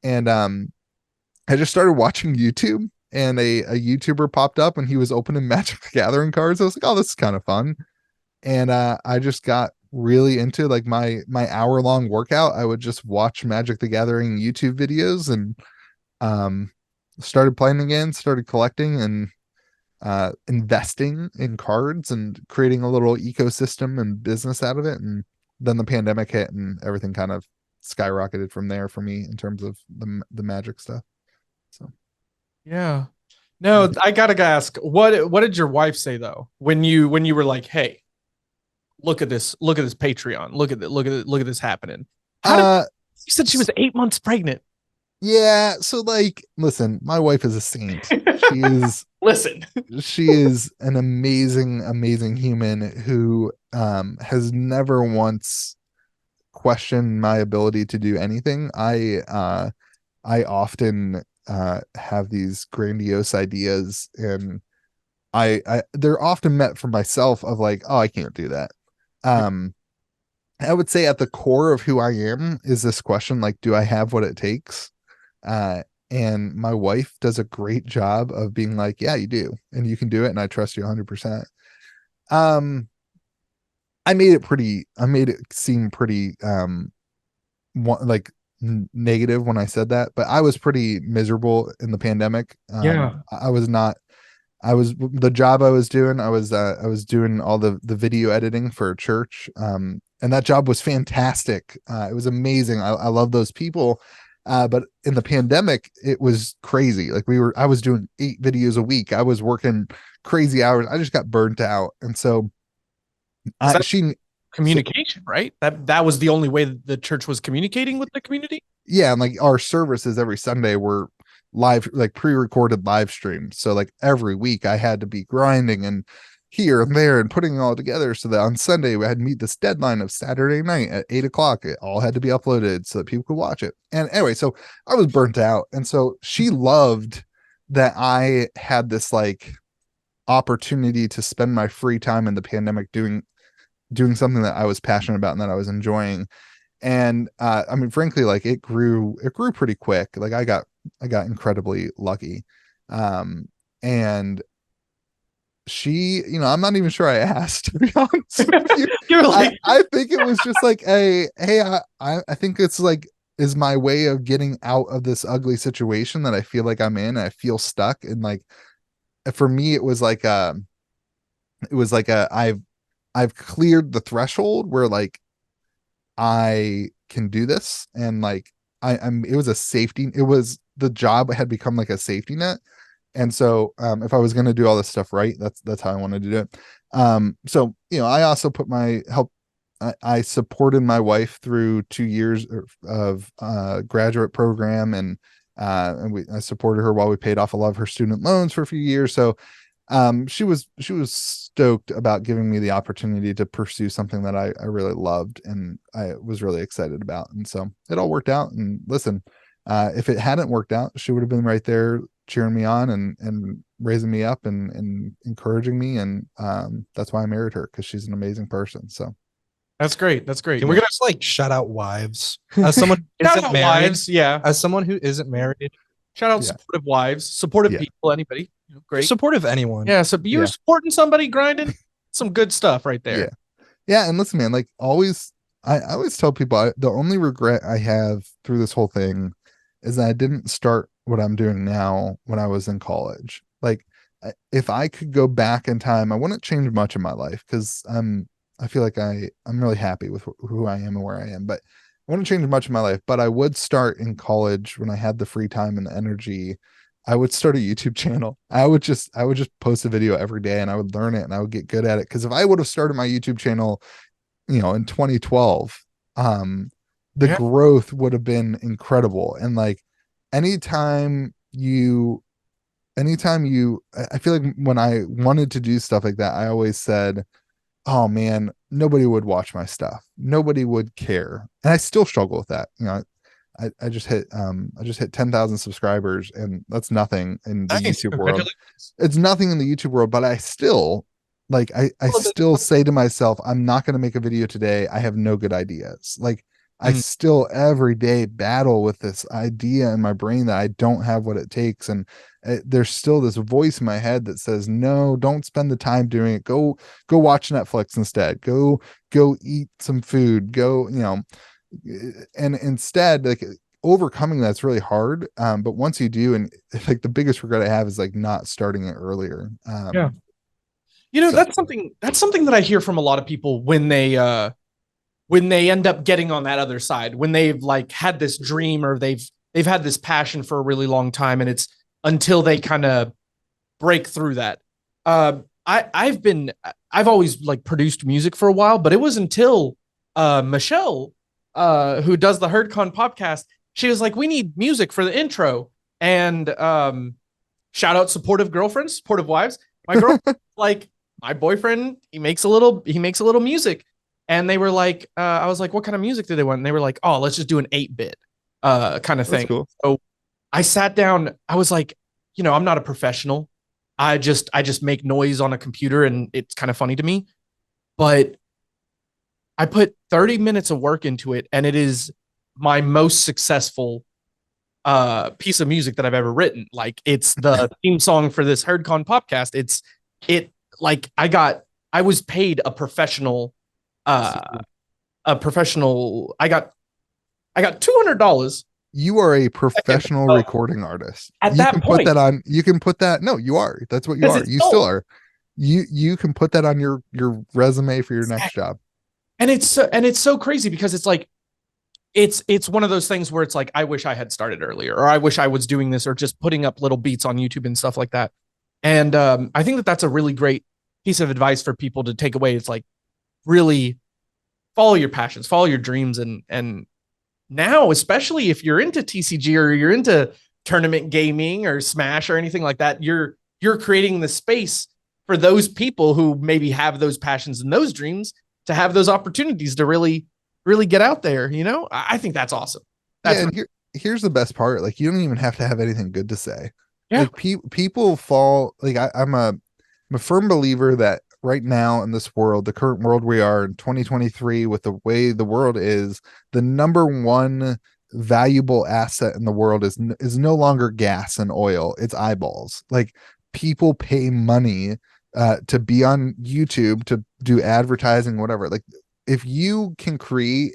and I just started watching YouTube. And a YouTuber popped up, and he was opening Magic the Gathering cards. I was like, oh, this is kind of fun. And I just got really into like my hour-long workout. I would just watch Magic the Gathering YouTube videos, and started playing again, started collecting, and investing in cards and creating a little ecosystem and business out of it. And then the pandemic hit, and everything kind of skyrocketed from there for me in terms of the Magic stuff. So Yeah. No, I gotta ask, what did your wife say though when you were like, hey, look at this Patreon, look at this happening? You said she was 8 months pregnant. Yeah, so like, listen, my wife is a saint. She is Listen. She is an amazing human who has never once questioned my ability to do anything. I often have these grandiose ideas, and they're often met from myself of like, oh, I can't do that. I would say at the core of who I am is this question, like, do I have what it takes? And my wife does a great job of being like, yeah, you do, and you can do it, and I trust you 100%. I made it seem pretty like negative when I said that, but I was pretty miserable in the pandemic. Yeah. The job I was doing, I was doing all the video editing for a church. And that job was fantastic. It was amazing. I love those people. But in the pandemic, it was crazy. Like I was doing 8 videos a week. I was working crazy hours. I just got burnt out. And so communication, right? That was the only way that the church was communicating with the community. Yeah. And like our services every Sunday were live, like pre-recorded live streams. So like every week I had to be grinding and here and there and putting it all together so that on Sunday we had to meet this deadline of Saturday night at 8:00. It all had to be uploaded so that people could watch it. And anyway, so I was burnt out. And so she loved that I had this like opportunity to spend my free time in the pandemic doing something that I was passionate about and that I was enjoying. And I mean, frankly, like it grew pretty quick. Like I got incredibly lucky. And she, I'm not even sure I asked, to be honest with you. You're like, I think it was just like, hey, I think it's like, is my way of getting out of this ugly situation that I feel like I'm in. I feel stuck. And like, for me, it was like, I've cleared the threshold where like I can do this. And like, it was the job had become like a safety net. And so if I was going to do all this stuff right, that's how I wanted to do it. So, I also put I supported my wife through 2 years of graduate program, and I supported her while we paid off a lot of her student loans for a few years. So she was stoked about giving me the opportunity to pursue something that I really loved and I was really excited about. And so it all worked out. And listen, if it hadn't worked out, she would have been right there cheering me on and raising me up and encouraging me. And that's why I married her, because she's an amazing person. So that's great. Can we just like shout out wives as someone who isn't married? Wives, yeah. As someone who isn't married, shout out supportive wives, supportive people, anybody. Great. Supportive anyone. Yeah. So you're supporting somebody grinding, some good stuff right there. Yeah. And listen, man, like I always tell people the only regret I have through this whole thing is that I didn't start what I'm doing now when I was in college. Like if I could go back in time, I wouldn't change much in my life, because I feel like I'm really happy with who I am and where I am. But I want to change much of my life. But I would start in college when I had the free time and the energy. I would start a YouTube channel. I would just post a video every day and I would learn it and I would get good at it. Because if I would have started my YouTube channel, in 2012, the Yeah. growth would have been incredible. And like anytime you I feel like when I wanted to do stuff like that, I always said, oh man, nobody would watch my stuff. Nobody would care. And I still struggle with that. I just hit 10,000 subscribers and that's nothing in the Nice. YouTube world. Congratulations. It's nothing in the YouTube world, but I still I Well, that- still say to myself, I'm not going to make a video today. I have no good ideas. Like I Mm. still every day battle with this idea in my brain that I don't have what it takes. And there's still this voice in my head that says, no, don't spend the time doing it. Go watch Netflix instead. Go eat some food. And instead, like overcoming that's really hard. But once you do, and like the biggest regret I have is like not starting it earlier. Yeah. So That's something that I hear from a lot of people when they end up getting on that other side, when they've like had this dream or they've had this passion for a really long time, and it's until they kind of break through that. I've always like produced music for a while, but it was until Michelle, who does the HerdCon podcast, she was like, "We need music for the intro," and shout out supportive girlfriends, supportive wives. My girl, like my boyfriend, he makes a little music, and they were like, I was like, "What kind of music do they want?" And they were like, "Oh, let's just do an 8-bit kind of that's thing." cool. So I sat down. I was like, I'm not a professional. I just make noise on a computer, and it's kind of funny to me. But I put 30 minutes of work into it, and it is my most successful piece of music that I've ever written. Like it's the theme song for this HerdCon podcast. It like I was paid uh a professional I got $200 You are a professional recording artist. at You that can put point that on. You can put that. No, you are. That's what you because are. it's You still sold. are. You can put that on your resume for your next job. And it's so crazy because it's like it's one of those things where it's like I wish I had started earlier, or I wish I was doing this, or just putting up little beats on YouTube and stuff like that. And I think that that's a really great piece of advice for people to take away. It's like really follow your passions, follow your dreams, and now, especially if you're into TCG or you're into tournament gaming or Smash or anything like that, you're creating the space for those people who maybe have those passions and those dreams to have those opportunities to really get out there. I think that's awesome. That's Yeah, and here's the best part. Like you don't even have to have anything good to say. Yeah. Like people fall. Like I'm a firm believer that right now in this world, the current world we are in 2023, with the way the world is, the number one valuable asset in the world is no longer gas and oil. It's eyeballs. Like people pay money to be on YouTube, to do advertising, whatever. Like if you can create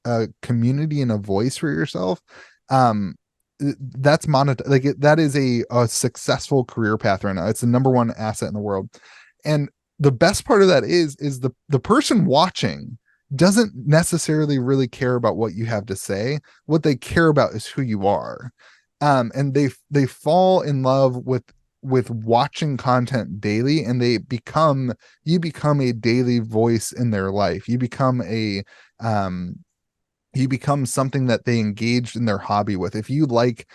a community and a voice for yourself, um that's like that is a successful career path right now. It's the number one asset in the world. And the best part of that is the person watching doesn't necessarily really care about what you have to say. What they care about is who you are. And they fall in love with watching content daily, and you become a daily voice in their life. You become something that they engaged in their hobby with. If you like,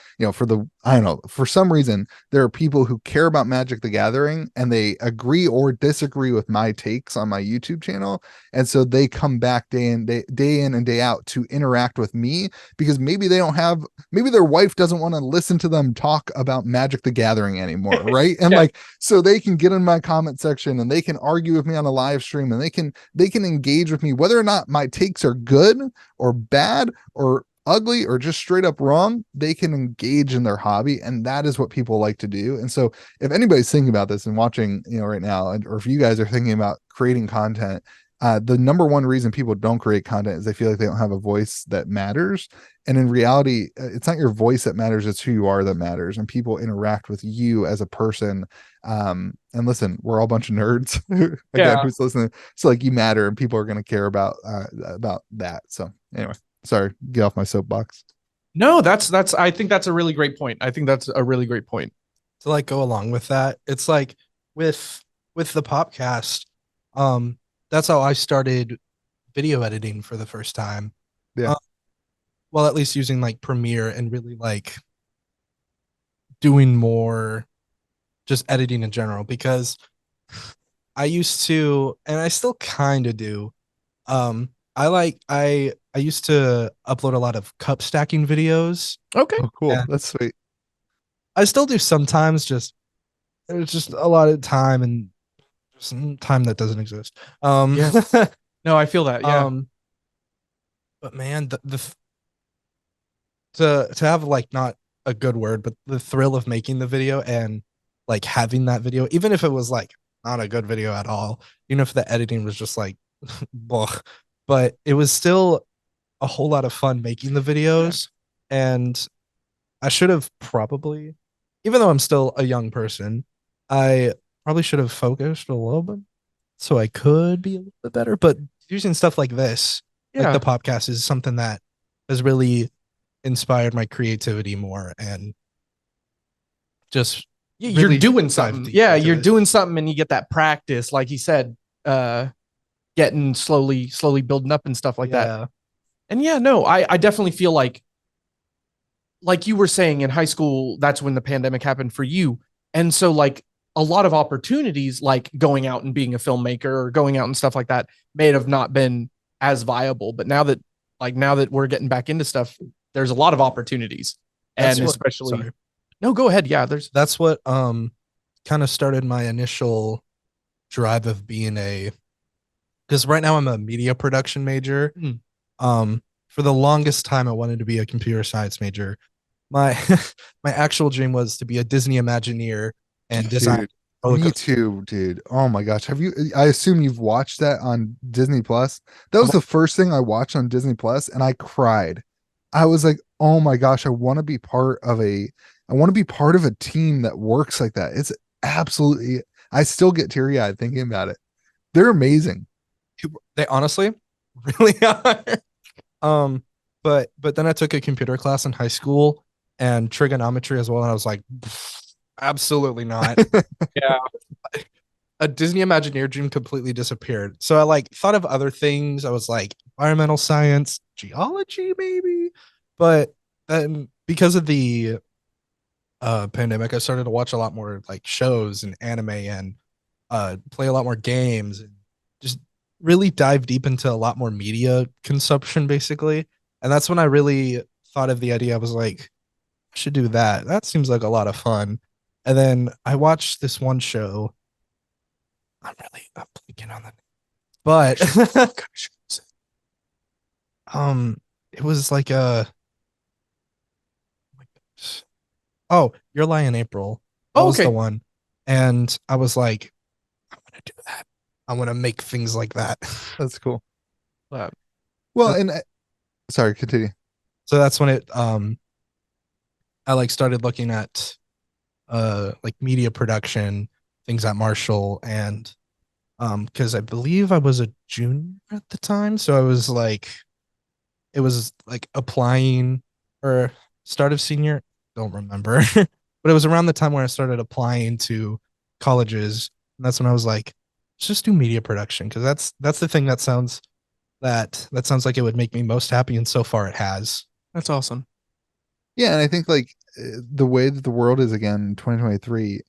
I don't know, for some reason, there are people who care about Magic the Gathering and they agree or disagree with my takes on my YouTube channel. And so they come back day in and day out to interact with me, because maybe their wife doesn't want to listen to them talk about Magic the Gathering anymore. Right. And Yeah. so they can get in my comment section and they can argue with me on a live stream, and they can engage with me, whether or not my takes are good or bad or ugly or just straight up wrong. They can engage in their hobby, and that is what people like to do. And so if anybody's thinking about this and watching right now, or if you guys are thinking about creating content, the number one reason people don't create content is they feel like they don't have a voice that matters. And in reality, it's not your voice that matters, it's who you are that matters. And people interact with you as a person. And listen, we're all a bunch of nerds again, who's listening. So like, you matter, and people are going to care about that. So anyway, sorry, get off my soapbox. No, that's I think that's a really great point. I think that's a really great point. To like go along with that, it's like with the PopCast, that's how I started video editing for the first time. Yeah. Well, at least using like Premiere and really like doing more just editing in general, because I used to, and I still kind of do. I used to upload a lot of cup stacking videos. Okay. Oh, cool. Yeah. That's sweet. I still do sometimes, just it's just a lot of time and some time that doesn't exist. Yeah. No, I feel that. Yeah. But man, to have like, not a good word, but the thrill of making the video and like having that video, even if it was like not a good video at all, even if the editing was just like but it was still a whole lot of fun making the videos. And I should have probably, even though I'm still a young person, I probably should have focused a little bit so I could be a little bit better. But using stuff like this, like the podcast, is something that has really inspired my creativity more, and just you're really doing dive something. deep Yeah, into you're it. doing something, and you get that practice, like you said, getting slowly building up and stuff like that. And yeah, no, I definitely feel like you were saying, in high school, that's when the pandemic happened for you. And so like a lot of opportunities, like going out and being a filmmaker or going out and stuff like that, may have not been as viable. But now that we're getting back into stuff, there's a lot of opportunities. That's and what- especially sorry. No, go ahead. Yeah, That's what kind of started my initial drive of being because right now I'm a media production major. For the longest time I wanted to be a computer science major. My my actual dream was to be a Disney Imagineer and design. Me too, dude. Oh my gosh. I assume you've watched that on Disney Plus. That was the first thing I watched on Disney Plus, and I cried. I was like, oh my gosh, I want to be part of a team that works like that. It's absolutely, I still get teary-eyed thinking about it. They're amazing. They honestly really are. But then I took a computer class in high school and trigonometry as well, and I was like, absolutely not. Yeah. A Disney Imagineer dream completely disappeared. So I like thought of other things. I was like environmental science, geology, maybe. But then because of the pandemic, I started to watch a lot more like shows and anime, and play a lot more games, and just really dive deep into a lot more media consumption, basically. And that's when I really thought of the idea. I was like, I should do that. That seems like a lot of fun. And then I watched this one show. I'm blanking on the name, but it was like Your Lie in April. That was the one. And I was like, I want to do that. I want to make things like that. That's cool. Well, Sorry, continue. So that's when I like started looking at like media production things at Marshall, and because I believe I was a junior at the time, so it was like applying, or start of senior, don't remember. But it was around the time where I started applying to colleges, and that's when I was like, let's just do media production, because that's the thing that sounds like it would make me most happy, and so far it has. That's awesome. Yeah, and I think like the way that the world is again in 2023,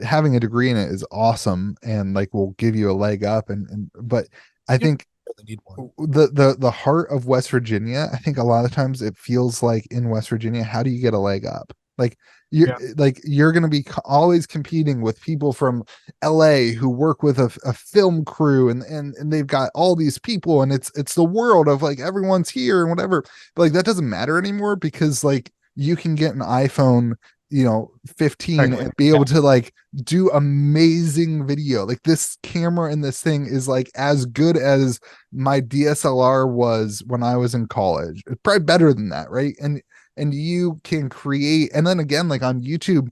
having a degree in it is awesome, and like will give you a leg up. And but I think Need one. the heart of West Virginia, I think a lot of times it feels like in West Virginia, how do you get a leg up? Like you're going to be always competing with people from LA who work with a film crew, and they've got all these people, and it's the world of like everyone's here and whatever. But like that doesn't matter anymore, because like you can get an iPhone 15 and be able to like do amazing video. Like this camera and this thing is like as good as my DSLR was when I was in college. It's probably better than that, right? And you can create, and then again, like on YouTube,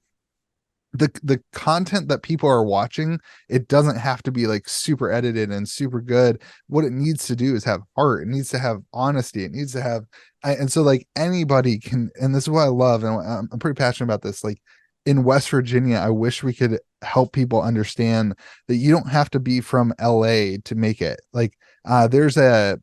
the content that people are watching, it doesn't have to be like super edited and super good. What it needs to do is have heart. It needs to have honesty. It needs to have, and so like anybody can, and this is what I love, and I'm pretty passionate about this. Like in West Virginia, I wish we could help people understand that you don't have to be from LA to make it. Like there's I'm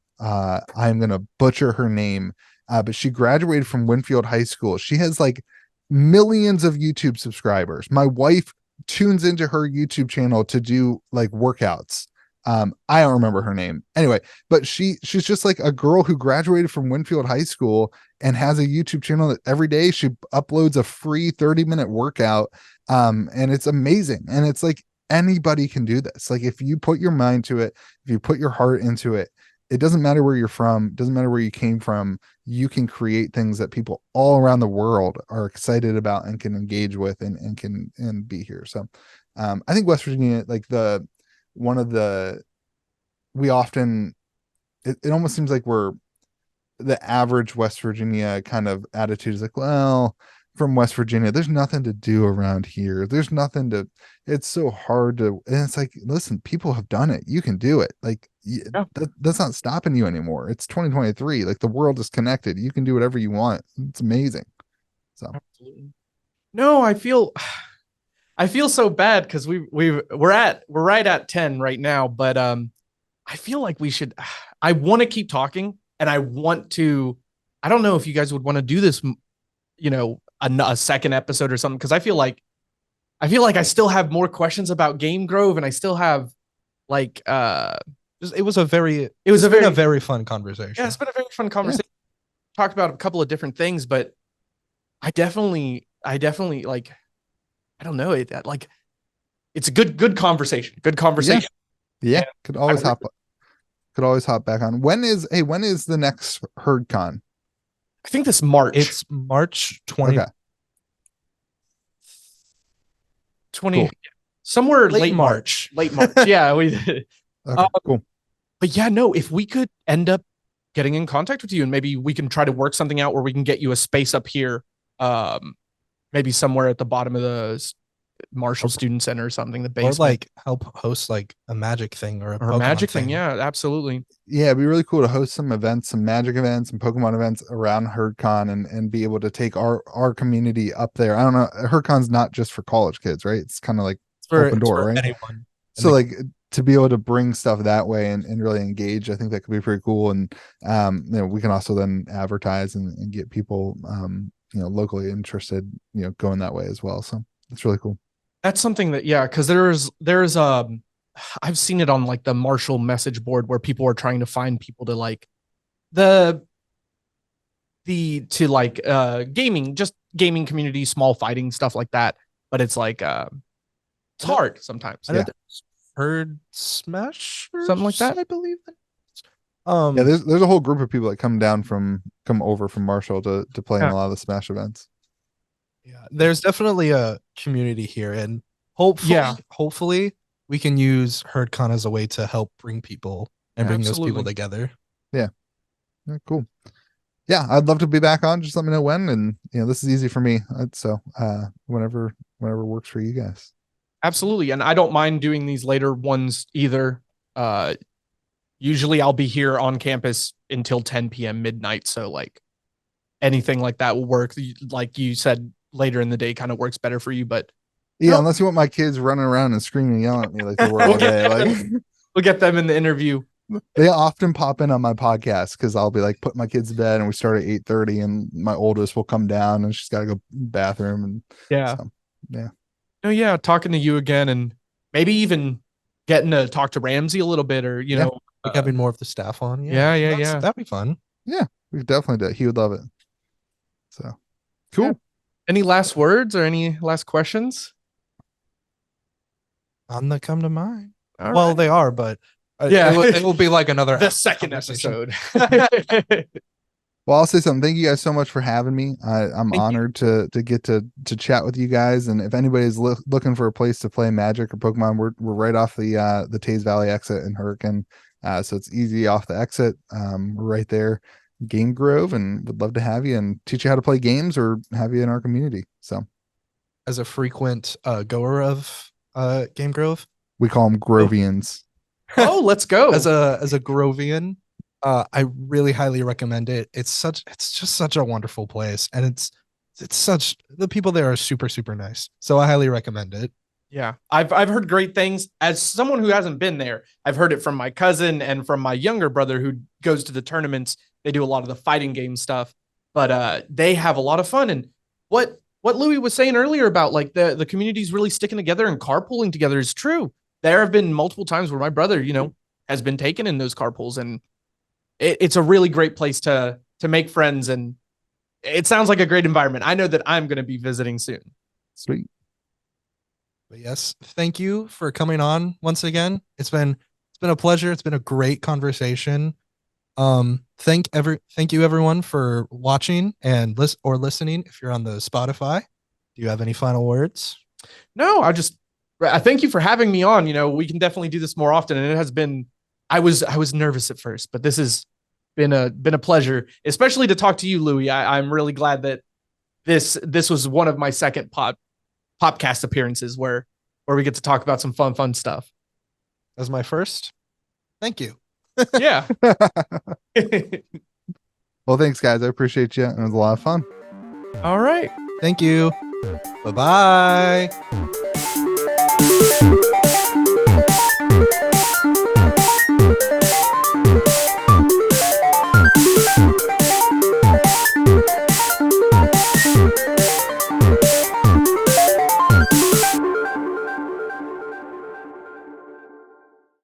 gonna butcher her name, but she graduated from Winfield High School. She has like millions of YouTube subscribers. My wife tunes into her YouTube channel to do like workouts. I don't remember her name anyway, but she's just like a girl who graduated from Winfield High School and has a YouTube channel that every day she uploads a free 30-minute workout. And it's amazing. And it's like anybody can do this. Like if you put your mind to it, if you put your heart into it, it doesn't matter where you're from, doesn't matter where you came from, you can create things that people all around the world are excited about and can engage with and can be here. So I think West Virginia, like we often, it almost seems like we're the average West Virginia kind of attitude is like, well, from West Virginia, there's nothing to do around here. There's nothing to, it's so hard to, and it's like, listen, people have done it. You can do it. Like that's not stopping you anymore. It's 2023. Like the world is connected. You can do whatever you want. It's amazing. So absolutely. No, I feel so bad because we're right at 10 right now, but I feel like I want to keep talking, and I don't know if you guys would want to do this, a second episode or something, because I feel like I still have more questions about Game Grove, and I still have like it was a very fun conversation. Yeah, it's been a very fun conversation. Yeah. Talked about a couple of different things, but I definitely like, I don't know, like it's a good conversation. Good conversation. Yeah. Could always hop back on. When is the next HerdCon? I think this March. It's March 20. Okay. 20 cool. Somewhere late March. Yeah, we okay, cool. But yeah, no, if we could end up getting in contact with you, and maybe we can try to work something out where we can get you a space up here, maybe somewhere at the bottom of the Marshall Student Center or something, the basement. Or like help host like a magic thing or a magic thing. Yeah, absolutely. Yeah, it'd be really cool to host some events, some magic events and Pokemon events around HerdCon and be able to take our community up there. I don't know. HerdCon's not just for college kids, right? It's kind of like open door, right? Anyone. So like to be able to bring stuff that way and really engage, I think that could be pretty cool. And we can also then advertise and get people locally interested, going that way as well. So it's really cool. That's something that, because there's I've seen it on like the Marshall message board where people are trying to find people to like gaming community, small fighting stuff like that. But it's like it's hard sometimes. I know Herd Smash or something like that, I believe. There's a whole group of people that come over from Marshall to play in a lot of the Smash events. Yeah, there's definitely a community here, and hopefully we can use HerdCon as a way to help bring people and bring those people together. Yeah, cool. Yeah, I'd love to be back on. Just let me know when, and this is easy for me. So whenever works for you guys. Absolutely, and I don't mind doing these later ones either. Usually I'll be here on campus until 10 p.m. midnight, so like anything like that will work. Like you said, later in the day kind of works better for you, but unless you want my kids running around and screaming and yelling at me like they were all day. Like we'll get them in the interview. They often pop in on my podcast because I'll be like putting my kids to bed and we start at 8:30 and my oldest will come down and she's got to go bathroom and talking to you again, and maybe even getting to talk to Ramsey a little bit, or like having more of the staff on. That'd be fun. Yeah, we definitely do. He would love it. So cool. Yeah. Any last words or any last questions? None that come to mind. Right. They are, but it will be like another the second episode. Well, I'll say something. Thank you guys so much for having me. I'm Thank you. honored to get to chat with you guys. And if anybody's looking for a place to play Magic or Pokemon, we're right off the Teays Valley exit in HerdCon. So it's easy off the exit. We're right there, Game Grove, and would love to have you and teach you how to play games or have you in our community. So As a frequent goer of Game Grove, we call them Grovians. Oh, let's go. as a Grovian, I really highly recommend it. It's just such a wonderful place, and it's such the people there are super super nice. So I highly recommend it. Yeah, I've heard great things. As someone who hasn't been there, I've heard it from my cousin and from my younger brother who goes to the tournaments. They do a lot of the fighting game stuff, but they have a lot of fun. And what Louie was saying earlier about like the community's really sticking together and carpooling together is true. There have been multiple times where my brother, has been taken in those carpools, and it's a really great place to make friends. And it sounds like a great environment. I know that I'm going to be visiting soon. Sweet. But yes, thank you for coming on once again. It's been a pleasure. It's been a great conversation. Thank you everyone for watching and listening if you're on the Spotify. Do you have any final words? No, I thank you for having me on. We can definitely do this more often. And it has been, I was nervous at first, but this has been a pleasure, especially to talk to you, Louie. I'm really glad that this was one of my second PopCast appearances where we get to talk about some fun stuff. As my first, thank you. Yeah. Well, thanks, guys. I appreciate you. It was a lot of fun. All right. Thank you. Bye bye.